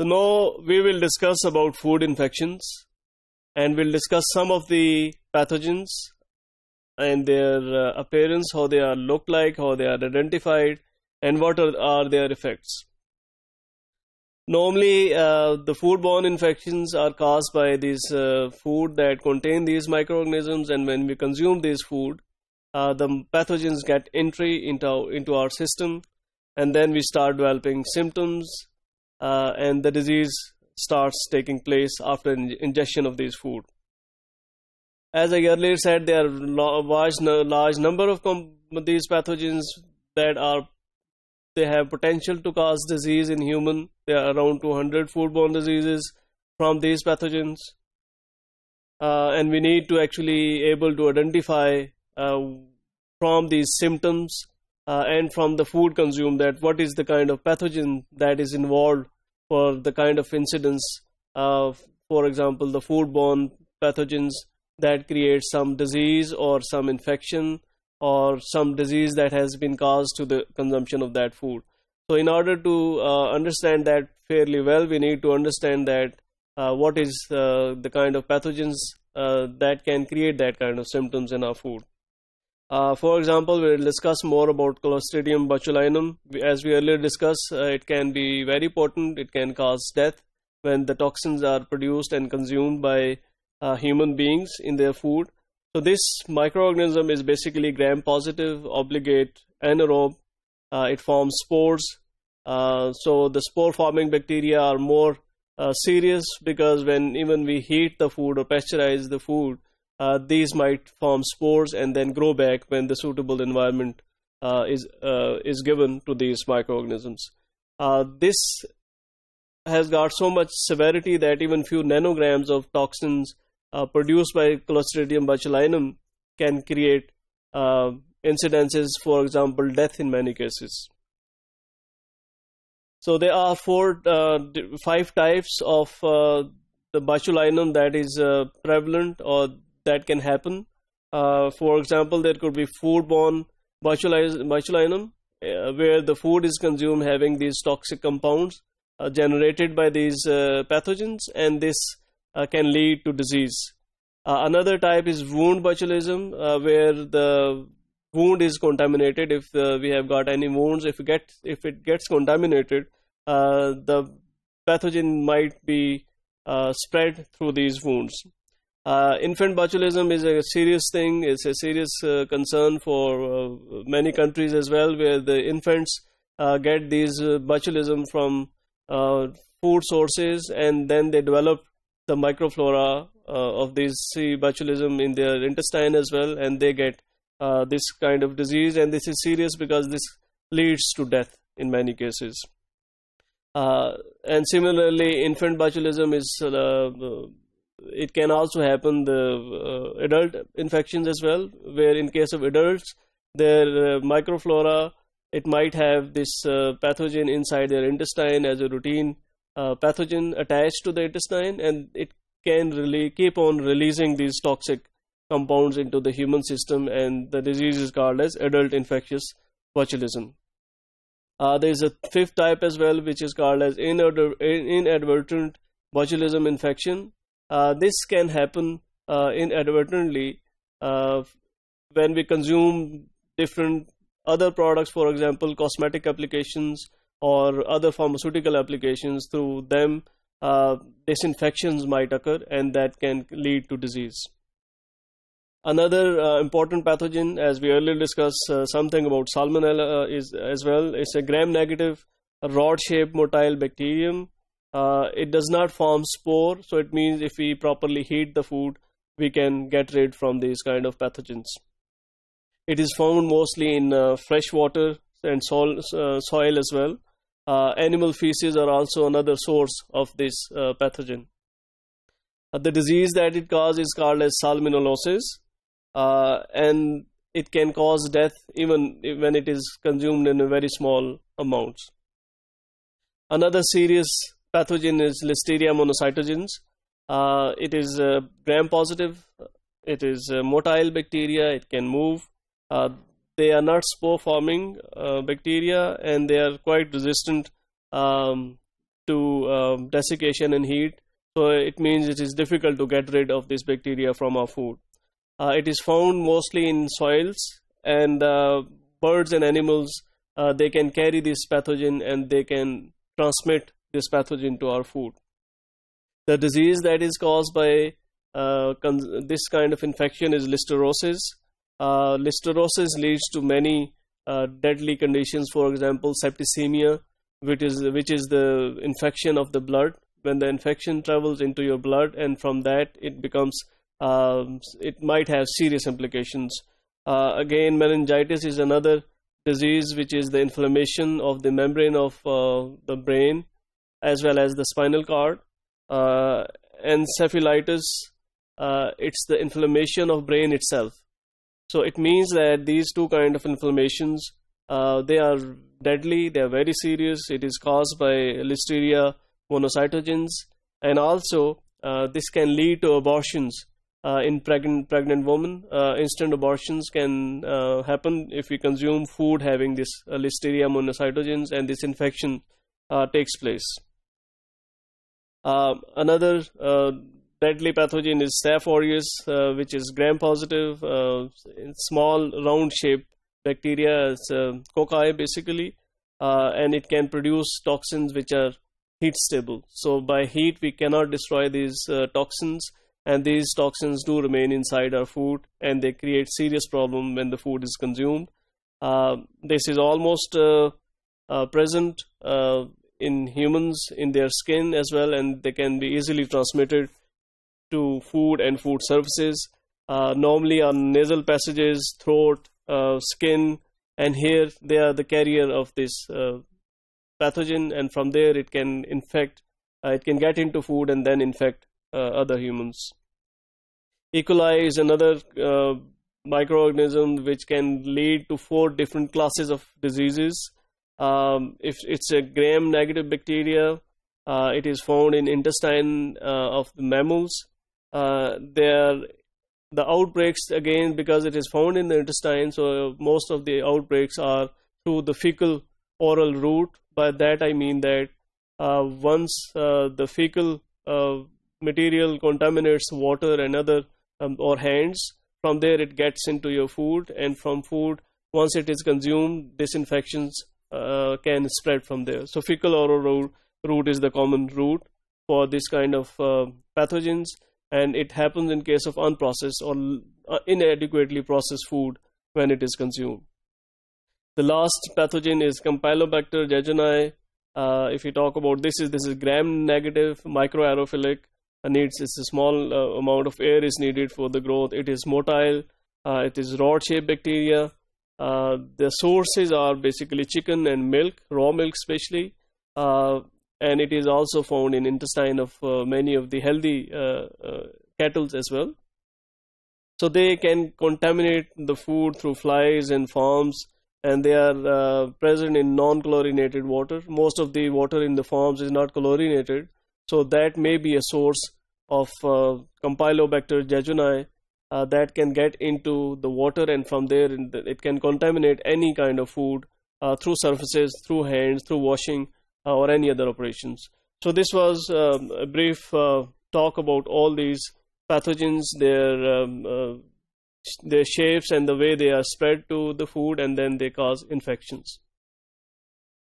So now we will discuss about food infections, and we'll discuss some of the pathogens and their appearance, how they are look like, how they are identified, and what are their effects. Normally, the food-borne infections are caused by these food that contain these microorganisms, and when we consume this food, the pathogens get entry into our system, and then we start developing symptoms, and the disease starts taking place after ingestion of these food. As I earlier said, there are large number of these pathogens that they have potential to cause disease in human. There are around 200 foodborne diseases from these pathogens, and we need to actually able to identify from these symptoms and from the food consumed that what is the kind of pathogen that is involved for the kind of incidence. For example, the foodborne pathogens that create some disease or some infection or some disease that has been caused to the consumption of that food. So in order to understand that fairly well, we need to understand that what is the kind of pathogens that can create that kind of symptoms in our food. For example, we'll discuss more about Clostridium botulinum. As we earlier discussed, it can be very potent. It can cause death when the toxins are produced and consumed by human beings in their food. So this microorganism is basically gram-positive, obligate, anaerobe. It forms spores. So the spore-forming bacteria are more serious because even we heat the food or pasteurize the food, these might form spores and then grow back when the suitable environment is given to these microorganisms. This has got so much severity that even few nanograms of toxins produced by Clostridium botulinum can create incidences, for example, death in many cases. So there are 5 types of the botulinum that is prevalent or that can happen. For example, there could be food-borne botulinum, where the food is consumed having these toxic compounds generated by these pathogens, and this can lead to disease. Another type is wound botulism, where the wound is contaminated. If we have got any wounds, if it gets contaminated, the pathogen might be spread through these wounds. Infant botulism is a serious thing. It's a serious concern for many countries as well, where the infants get these botulism from food sources, and then they develop the microflora of these C. botulism in their intestine as well, and they get this kind of disease, and this is serious because this leads to death in many cases. And similarly, infant botulism is it can also happen the adult infections as well, where in case of adults, their microflora, it might have this pathogen inside their intestine as a routine pathogen attached to the intestine, and it can really keep on releasing these toxic compounds into the human system, and the disease is called as adult infectious botulism. There is a 5th type as well, which is called as inadvertent botulism infection. This can happen inadvertently when we consume different other products, for example, cosmetic applications or other pharmaceutical applications. Through them, disinfections might occur, and that can lead to disease. Another important pathogen, as we earlier discussed, something about Salmonella is as well. It's a gram-negative, rod-shaped motile bacterium. It does not form spore, so it means if we properly heat the food, we can get rid from these kind of pathogens. It is found mostly in fresh water and soil as well. Animal feces are also another source of this pathogen. The disease that it causes is called as salmonellosis, and it can cause death even when it is consumed in a very small amounts. Another serious pathogen is Listeria monocytogens. It is gram-positive. It is motile bacteria. It can move. They are not spore-forming bacteria, and they are quite resistant to to desiccation and heat. So it means it is difficult to get rid of this bacteria from our food. It is found mostly in soils, and birds and animals, they can carry this pathogen and they can transmit this pathogen to our food. The disease that is caused by this kind of infection is listeriosis. Listeriosis leads to many deadly conditions. For example, septicaemia, which is the infection of the blood. When the infection travels into your blood, and from that it might have serious implications. Again, meningitis is another disease, which is the inflammation of the membrane of the brain as well as the spinal cord. Encephalitis, it's the inflammation of brain itself. So it means that these two kind of inflammations, they are deadly, they are very serious. It is caused by Listeria monocytogens, and also this can lead to abortions in pregnant women. Instant abortions can happen if we consume food having this Listeria monocytogens, and this infection takes place. Another deadly pathogen is Staph aureus, which is gram-positive, small round-shaped bacteria. It's cocci basically, and it can produce toxins which are heat stable. So by heat we cannot destroy these toxins, and these toxins do remain inside our food, and they create serious problem when the food is consumed. This is almost present in humans in their skin as well, and they can be easily transmitted to food and food surfaces, normally on nasal passages, throat, skin, and here they are the carrier of this pathogen, and from there it can infect, it can get into food and then infect other humans. E. coli is another microorganism which can lead to 4 different classes of diseases. If it's a gram-negative bacteria, it is found in intestine of the mammals. The outbreaks, again, because it is found in the intestine, so most of the outbreaks are through the fecal oral route. By that I mean that once the fecal material contaminates water and other or hands, from there it gets into your food, and from food, once it is consumed, these infections can spread from there. So fecal oral route is the common route for this kind of pathogens, and it happens in case of unprocessed or inadequately processed food when it is consumed. The last pathogen is Campylobacter jejuni. If you talk about this is gram-negative, microaerophilic. It's a small amount of air is needed for the growth. It is motile. It is rod-shaped bacteria. The sources are basically chicken and milk, raw milk especially, and it is also found in intestine of many of the healthy cattle as well. So they can contaminate the food through flies and farms, and they are present in non-chlorinated water. Most of the water in the farms is not chlorinated, so that may be a source of Campylobacter jejuni that can get into the water, and from there it can contaminate any kind of food through surfaces, through hands, through washing, or any other operations. So this was a brief talk about all these pathogens, their shapes and the way they are spread to the food, and then they cause infections.